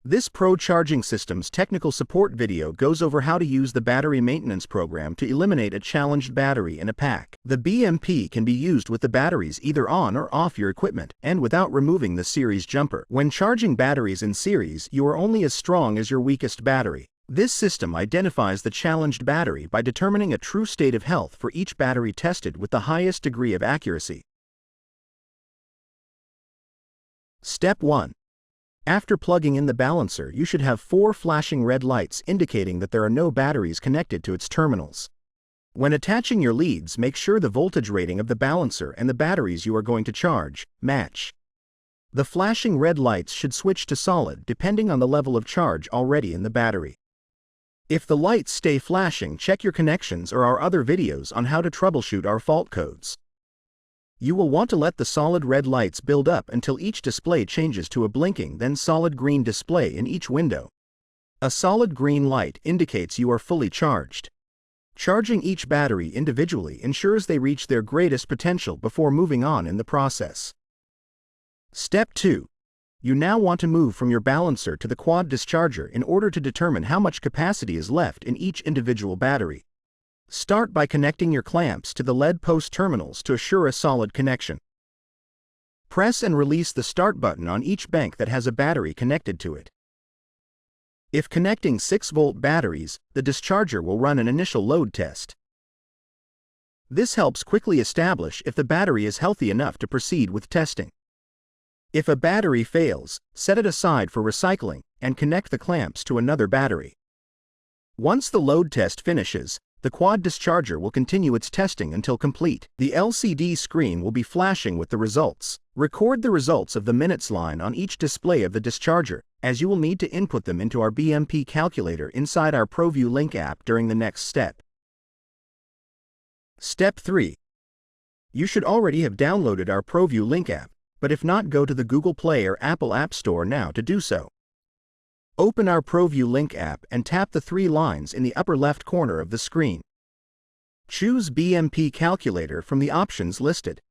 This Pro Charging System's technical support video goes over how to use the battery maintenance program to eliminate a challenged battery in a pack. The BMP can be used with the batteries either on or off your equipment, and without removing the series jumper. When charging batteries in series, you are only as strong as your weakest battery. This system identifies the challenged battery by determining a true state of health for each battery tested with the highest degree of accuracy. Step 1. After plugging in the balancer, you should have 4 flashing red lights indicating that there are no batteries connected to its terminals. When attaching your leads, make sure the voltage rating of the balancer and the batteries you are going to charge match. The flashing red lights should switch to solid depending on the level of charge already in the battery. If the lights stay flashing, check your connections or our other videos on how to troubleshoot our fault codes. You will want to let the solid red lights build up until each display changes to a blinking, then solid green display in each window. A solid green light indicates you are fully charged. Charging each battery individually ensures they reach their greatest potential before moving on in the process. Step 2. You now want to move from your balancer to the quad discharger in order to determine how much capacity is left in each individual battery. Start by connecting your clamps to the lead post terminals to assure a solid connection. Press and release the start button on each bank that has a battery connected to it. If connecting 6-volt batteries, the discharger will run an initial load test. This helps quickly establish if the battery is healthy enough to proceed with testing. If a battery fails, set it aside for recycling and connect the clamps to another battery. Once the load test finishes, the quad discharger will continue its testing until complete. The LCD screen will be flashing with the results. Record the results of the minutes line on each display of the discharger, as you will need to input them into our BMP calculator inside our ProView Link app during the next step. Step 3. You should already have downloaded our ProView Link app, but if not, go to the Google Play or Apple App Store now to do so. Open our ProView Link app and tap the 3 lines in the upper left corner of the screen. Choose BMP Calculator from the options listed.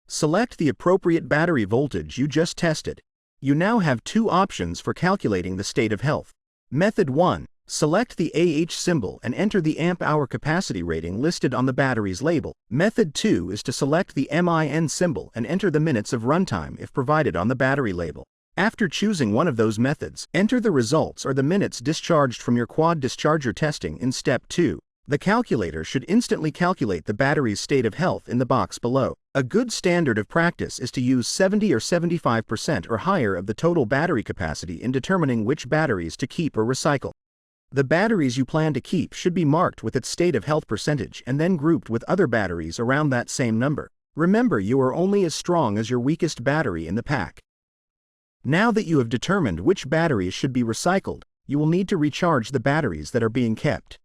Select the appropriate battery voltage you just tested. You now have 2 options for calculating the state of health. Method 1. Select the AH symbol and enter the amp-hour capacity rating listed on the battery's label. Method 2 is to select the MIN symbol and enter the minutes of runtime if provided on the battery label. After choosing one of those methods, enter the results or the minutes discharged from your quad discharger testing in Step 2. The calculator should instantly calculate the battery's state of health in the box below. A good standard of practice is to use 70 or 75% or higher of the total battery capacity in determining which batteries to keep or recycle. The batteries you plan to keep should be marked with its state of health percentage and then grouped with other batteries around that same number. Remember, you are only as strong as your weakest battery in the pack. Now that you have determined which batteries should be recycled, you will need to recharge the batteries that are being kept.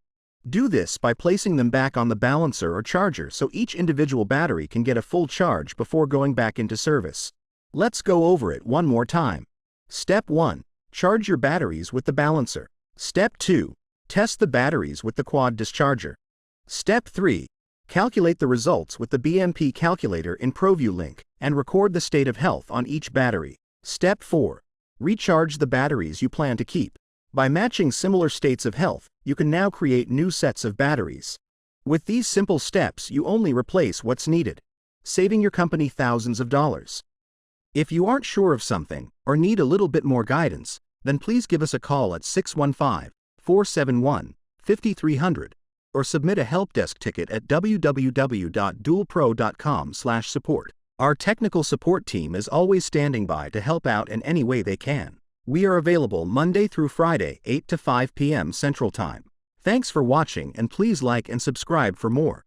Do this by placing them back on the balancer or charger so each individual battery can get a full charge before going back into service. Let's go over it one more time. Step 1. Charge your batteries with the balancer. Step 2. Test the batteries with the quad discharger. Step 3. Calculate the results with the BMP calculator in ProView Link and record the state of health on each battery. Step 4. Recharge the batteries you plan to keep. By matching similar states of health, you can now create new sets of batteries. With these simple steps, you only replace what's needed, saving your company thousands of dollars. If you aren't sure of something or need a little bit more guidance, then please give us a call at 615-471-5300 or submit a help desk ticket at www.dualpro.com/support. Our technical support team is always standing by to help out in any way they can. We are available Monday through Friday, 8 to 5 p.m. Central Time. Thanks for watching, and please like and subscribe for more.